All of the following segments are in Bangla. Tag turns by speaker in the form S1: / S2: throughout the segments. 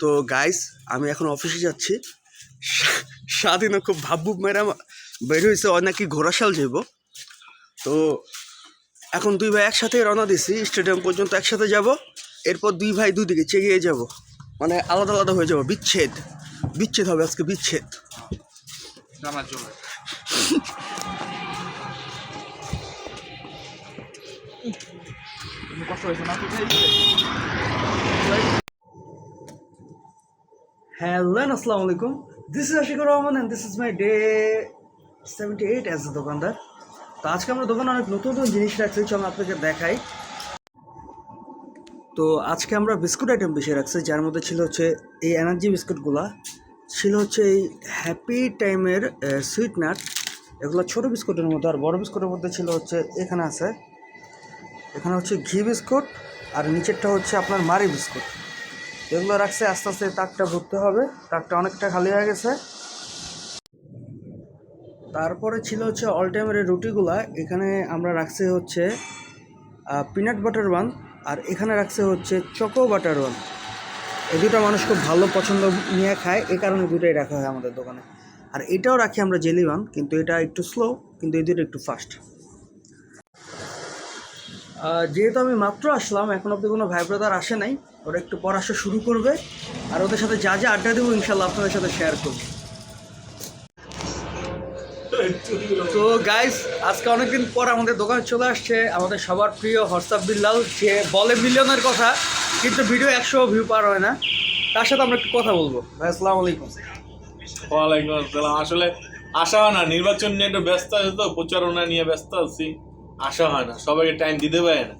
S1: তো গাইস আমি এখন অফিসে যাচ্ছি। স্বাধীনও খুব ভাবভুব মেরা বের হয়েছে, ওই নাকি ঘোড়াশাল যাইব। তো এখন দুই ভাই একসাথে রওনা দিছি, স্টেডিয়াম পর্যন্ত একসাথে যাব। এরপর দুই ভাই দুই দিকে চেগিয়ে যাব, মানে আলাদা আলাদা হয়ে যাব। বিচ্ছেদ বিচ্ছেদ হবে আজকে, বিচ্ছেদ। হ্যালো, আসসালামু আলাইকুম। This is Ashikur Rahman and this is my day 78 as a দোকানদার। তো আজকে আমরা দোকানে অনেক নতুন নতুন জিনিস রাখছি, চলো আপনাকে দেখাই। তো আজকে আমরা বিস্কুট আইটেম বেশি রাখছি, যার মধ্যে ছিল হচ্ছে এই এনার্জি বিস্কুটগুলা, ছিল হচ্ছে এই হ্যাপি টাইমের সুইট নাট, এগুলো ছোটো বিস্কুটের মধ্যে। আর বড় বিস্কুটের মধ্যে ছিল হচ্ছে এখানে আছে, এখানে হচ্ছে ঘি বিস্কুট, আর নিচেরটা হচ্ছে আপনার মারি বিস্কুট। এগুলো রাখছে, আস্তে আস্তে তাকটা ভরতে হবে, তাকটা অনেকটা খালি হয়ে গেছে। তারপরে ছিল হচ্ছে অল টাইমের রুটিগুলা, এখানে আমরা রাখছি হচ্ছে পিনাট বাটার ওয়ান, আর এখানে রাখছে হচ্ছে চকো বাটার ওয়ান। এই দুটো মানুষ খুব ভালো পছন্দ নিয়ে খায়, এই কারণে দুটোই রাখা হয় আমাদের দোকানে। আর এটাও রাখি আমরা জেলি ওয়ান, কিন্তু এটা একটু স্লো, কিন্তু এই দুটো একটু ফাস্ট। যেহেতু আমি মাত্র আসলাম, এখন অব্দি কোনো ভাই ব্রাদার আসে নাই, ওরা একটু পর আসা শুরু করবে, আর ওদের সাথে যা যা আড্ডা দেবো ইনশাল্লাহ আপনাদের সাথে শেয়ার করবো। তো গাইস, আজকে অনেকদিন পর আমাদের দোকানে চলে আসছে আমাদের সবার প্রিয় হোয়াটসঅ্যাপ বিল্লাল, যে বলে মিলিয়নের কথা কিন্তু ভিডিও 100 ভিউ পার হয় না। তার সাথে আমরা একটু কথা বলবো। ভাই আসসালামু আলাইকুম।
S2: ওয়ালাইকুম আসসালাম। আসলে আসা হয় না, নির্বাচন নিয়ে একটু ব্যস্ত আছে, তো প্রচারণা নিয়ে ব্যস্ত আছি, আসা হয় না, সবাইকে টাইম দিতে পারে না।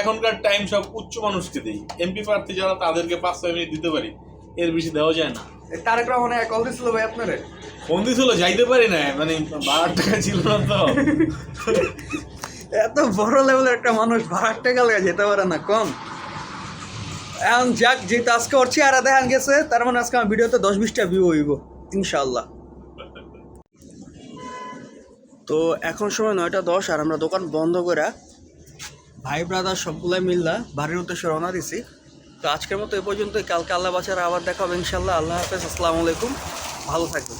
S2: এখনকার টাইম সব উচ্চ মানুষকে দিই, এমপি প্রার্থী যারা তাদেরকে 5-6 মিনিট দিতে পারি, এর বেশি দেওয়া যায় না।
S1: তারেক রহমানে কল দিছিল ভাই আপনারে?
S2: ফোন দিছিল, যাইতে পারি না, মানে 12 টাকা ছিল না তো।
S1: এত বড় লেভেলের একটা মানুষ 12 টাকা লাগে যেতে পারে না, কম। এখন যাক, যেহেতু আজকে ওর চেহারা দেখান গেছে, তার মানে আজকে আমার ভিডিওতে 10-20টা ভিউ হইব ইনশাল্লাহ। তো এখন সময় 9টা 10, আর আমরা দোকান বন্ধ করে ভাই ব্রাদার সবগুলাই মিল্লা বাড়ির উদ্দেশ্যে রওনা দিছি। তো আজকের মতো এ পর্যন্তই, কালকে আল্লাহ বাঁচারা আবার দেখা হবে ইনশাল্লাহ। আল্লাহ হাফেজ, আসসালামু আলাইকুম, ভালো থাকবেন।